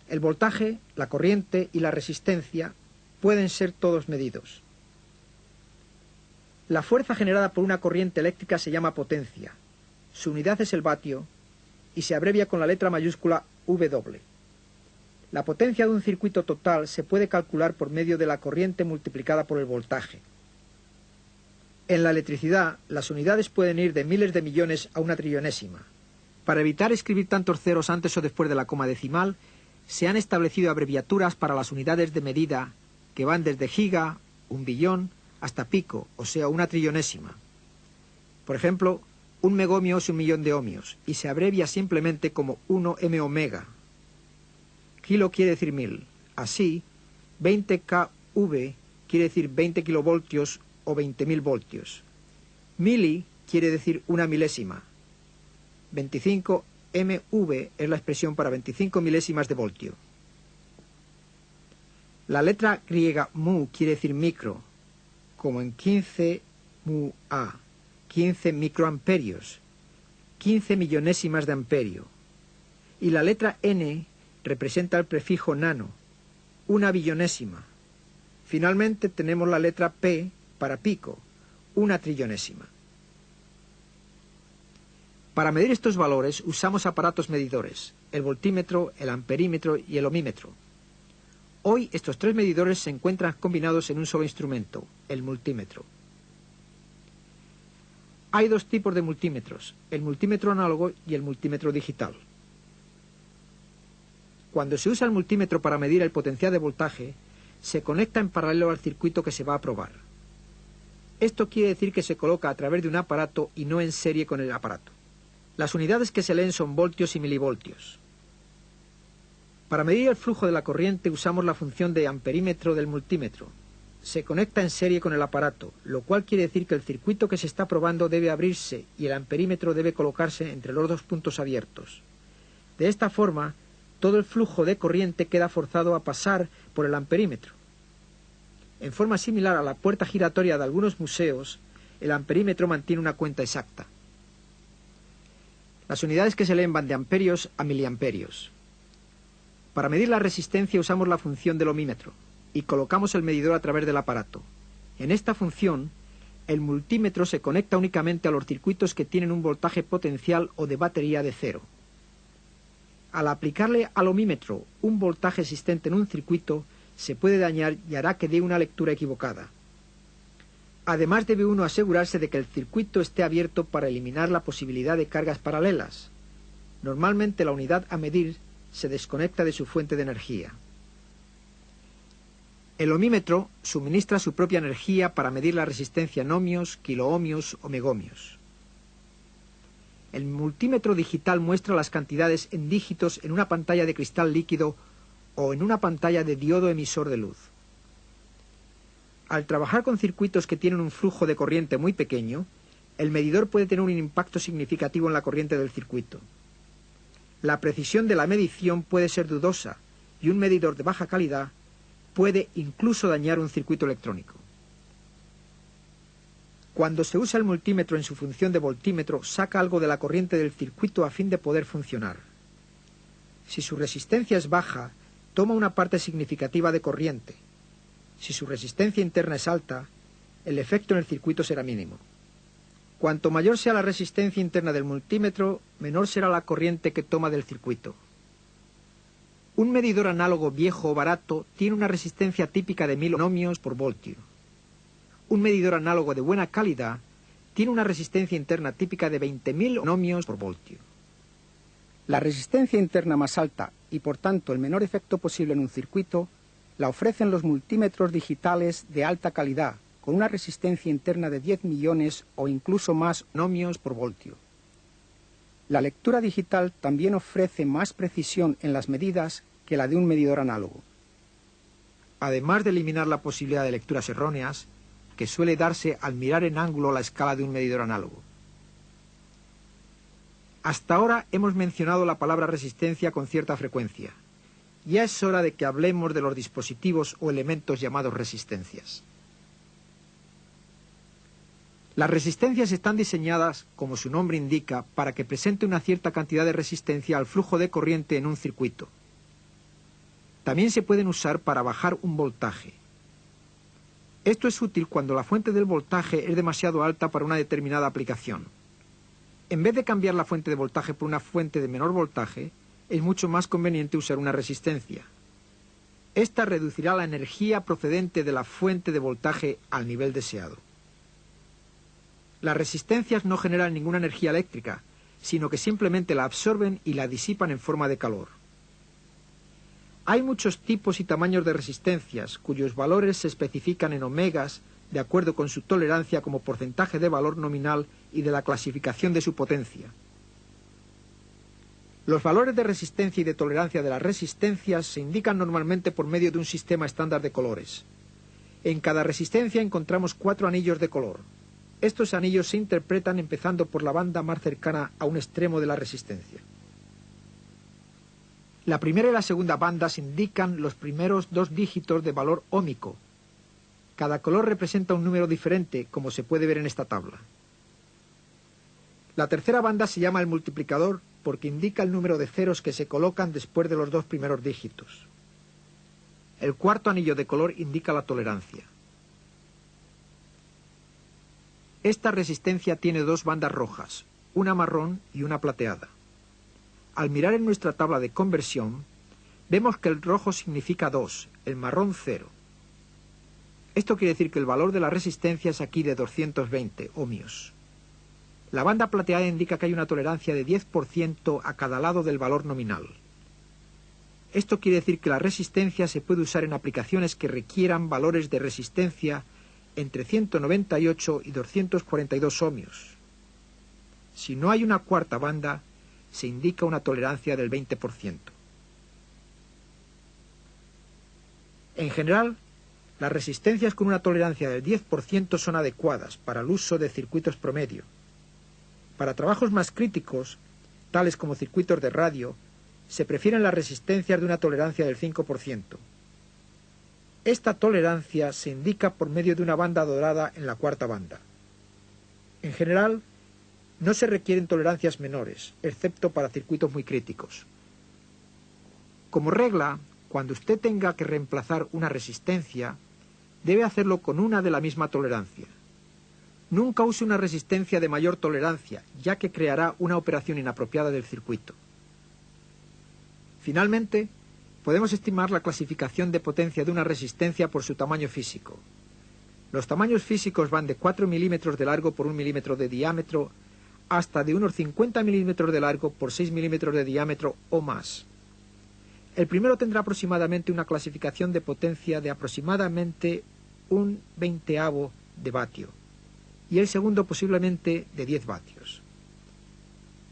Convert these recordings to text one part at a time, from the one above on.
El voltaje, la corriente y la resistencia pueden ser todos medidos. La fuerza generada por una corriente eléctrica se llama potencia. Su unidad es el vatio y se abrevia con la letra mayúscula W. La potencia de un circuito total se puede calcular por medio de la corriente multiplicada por el voltaje. En la electricidad, las unidades pueden ir de miles de millones a una trillonésima. Para evitar escribir tantos ceros antes o después de la coma decimal, se han establecido abreviaturas para las unidades de medida que van desde giga, un billón, hasta pico, o sea, una trillonésima. Por ejemplo, un megomio es 1.000.000 de ohmios, y se abrevia simplemente como 1 m omega. Kilo quiere decir 1000. Así, 20 kV quiere decir 20 kilovoltios o 20.000 voltios. Mili quiere decir una milésima. 25 MV es la expresión para 25 milésimas de voltio. La letra griega mu quiere decir micro, como en 15 mu A, 15 microamperios, 15 millonésimas de amperio. Y la letra N representa el prefijo nano, una billonésima. Finalmente tenemos la letra P para pico, una trillonésima. Para medir estos valores usamos aparatos medidores, el voltímetro, el amperímetro y el ohmímetro. Hoy estos tres medidores se encuentran combinados en un solo instrumento, el multímetro. Hay dos tipos de multímetros, el multímetro análogo y el multímetro digital. Cuando se usa el multímetro para medir el potencial de voltaje, se conecta en paralelo al circuito que se va a probar. Esto quiere decir que se coloca a través de un aparato y no en serie con el aparato. Las unidades que se leen son voltios y milivoltios. Para medir el flujo de la corriente usamos la función de amperímetro del multímetro. Se conecta en serie con el aparato, lo cual quiere decir que el circuito que se está probando debe abrirse y el amperímetro debe colocarse entre los dos puntos abiertos. De esta forma, todo el flujo de corriente queda forzado a pasar por el amperímetro. En forma similar a la puerta giratoria de algunos museos, el amperímetro mantiene una cuenta exacta. Las unidades que se leen van de amperios a miliamperios. Para medir la resistencia usamos la función del ohmímetro y colocamos el medidor a través del aparato. En esta función, el multímetro se conecta únicamente a los circuitos que tienen un voltaje potencial o de batería de 0. Al aplicarle al ohmímetro un voltaje existente en un circuito, se puede dañar y hará que dé una lectura equivocada. Además, debe uno asegurarse de que el circuito esté abierto para eliminar la posibilidad de cargas paralelas. Normalmente la unidad a medir se desconecta de su fuente de energía. El ohmímetro suministra su propia energía para medir la resistencia en ohmios, kiloohmios o megohmios. El multímetro digital muestra las cantidades en dígitos en una pantalla de cristal líquido o en una pantalla de diodo emisor de luz. Al trabajar con circuitos que tienen un flujo de corriente muy pequeño, el medidor puede tener un impacto significativo en la corriente del circuito. La precisión de la medición puede ser dudosa y un medidor de baja calidad puede incluso dañar un circuito electrónico. Cuando se usa el multímetro en su función de voltímetro, saca algo de la corriente del circuito a fin de poder funcionar. Si su resistencia es baja, toma una parte significativa de corriente. Si su resistencia interna es alta, el efecto en el circuito será mínimo. Cuanto mayor sea la resistencia interna del multímetro, menor será la corriente que toma del circuito. Un medidor análogo viejo o barato tiene una resistencia típica de 1000 ohmios por voltio. Un medidor análogo de buena calidad tiene una resistencia interna típica de 20.000 ohmios por voltio. La resistencia interna más alta y por tanto el menor efecto posible en un circuito la ofrecen los multímetros digitales de alta calidad, con una resistencia interna de 10 millones o incluso más ohmios por voltio. La lectura digital también ofrece más precisión en las medidas que la de un medidor análogo. Además de eliminar la posibilidad de lecturas erróneas, que suele darse al mirar en ángulo la escala de un medidor análogo. Hasta ahora hemos mencionado la palabra resistencia con cierta frecuencia. Ya es hora de que hablemos de los dispositivos o elementos llamados resistencias. Las resistencias están diseñadas, como su nombre indica, para que presente una cierta cantidad de resistencia al flujo de corriente en un circuito. También se pueden usar para bajar un voltaje. Esto es útil cuando la fuente del voltaje es demasiado alta para una determinada aplicación. En vez de cambiar la fuente de voltaje por una fuente de menor voltaje, es mucho más conveniente usar una resistencia. Esta reducirá la energía procedente de la fuente de voltaje al nivel deseado. Las resistencias no generan ninguna energía eléctrica, sino que simplemente la absorben y la disipan en forma de calor. Hay muchos tipos y tamaños de resistencias, cuyos valores se especifican en omegas, de acuerdo con su tolerancia como porcentaje de valor nominal y de la clasificación de su potencia. Los valores de resistencia y de tolerancia de las resistencias se indican normalmente por medio de un sistema estándar de colores. En cada resistencia encontramos 4 anillos de color. Estos anillos se interpretan empezando por la banda más cercana a un extremo de la resistencia. La primera y la segunda bandas indican los primeros 2 dígitos de valor óhmico. Cada color representa un número diferente, como se puede ver en esta tabla. La tercera banda se llama el multiplicador porque indica el número de ceros que se colocan después de los 2 primeros dígitos. El cuarto anillo de color indica la tolerancia. Esta resistencia tiene 2 bandas rojas, una marrón y una plateada. Al mirar en nuestra tabla de conversión, vemos que el rojo significa 2, el marrón 0. Esto quiere decir que el valor de la resistencia es aquí de 220 ohmios. La banda plateada indica que hay una tolerancia de 10% a cada lado del valor nominal. Esto quiere decir que la resistencia se puede usar en aplicaciones que requieran valores de resistencia entre 198 y 242 ohmios. Si no hay una cuarta banda, se indica una tolerancia del 20%. En general, las resistencias con una tolerancia del 10% son adecuadas para el uso de circuitos promedio. Para trabajos más críticos, tales como circuitos de radio, se prefieren las resistencias de una tolerancia del 5%. Esta tolerancia se indica por medio de una banda dorada en la cuarta banda. En general, no se requieren tolerancias menores, excepto para circuitos muy críticos. Como regla, cuando usted tenga que reemplazar una resistencia, debe hacerlo con una de la misma tolerancia. Nunca use una resistencia de mayor tolerancia, ya que creará una operación inapropiada del circuito. Finalmente, podemos estimar la clasificación de potencia de una resistencia por su tamaño físico. Los tamaños físicos van de 4 milímetros de largo por 1 milímetro de diámetro hasta de unos 50 milímetros de largo por 6 milímetros de diámetro o más. El primero tendrá aproximadamente una clasificación de potencia de aproximadamente 1/20 de vatio y el segundo posiblemente de 10 vatios.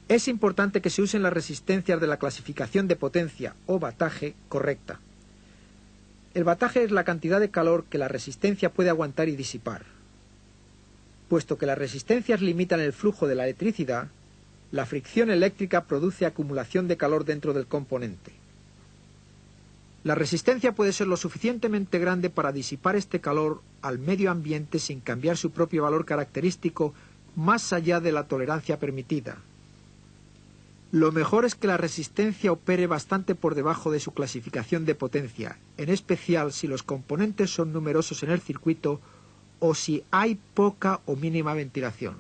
Es importante que se usen las resistencias de la clasificación de potencia o vataje correcta. El vataje es la cantidad de calor que la resistencia puede aguantar y disipar. Puesto que las resistencias limitan el flujo de la electricidad, la fricción eléctrica produce acumulación de calor dentro del componente. La resistencia puede ser lo suficientemente grande para disipar este calor al medio ambiente sin cambiar su propio valor característico más allá de la tolerancia permitida. Lo mejor es que la resistencia opere bastante por debajo de su clasificación de potencia, en especial si los componentes son numerosos en el circuito o si hay poca o mínima ventilación.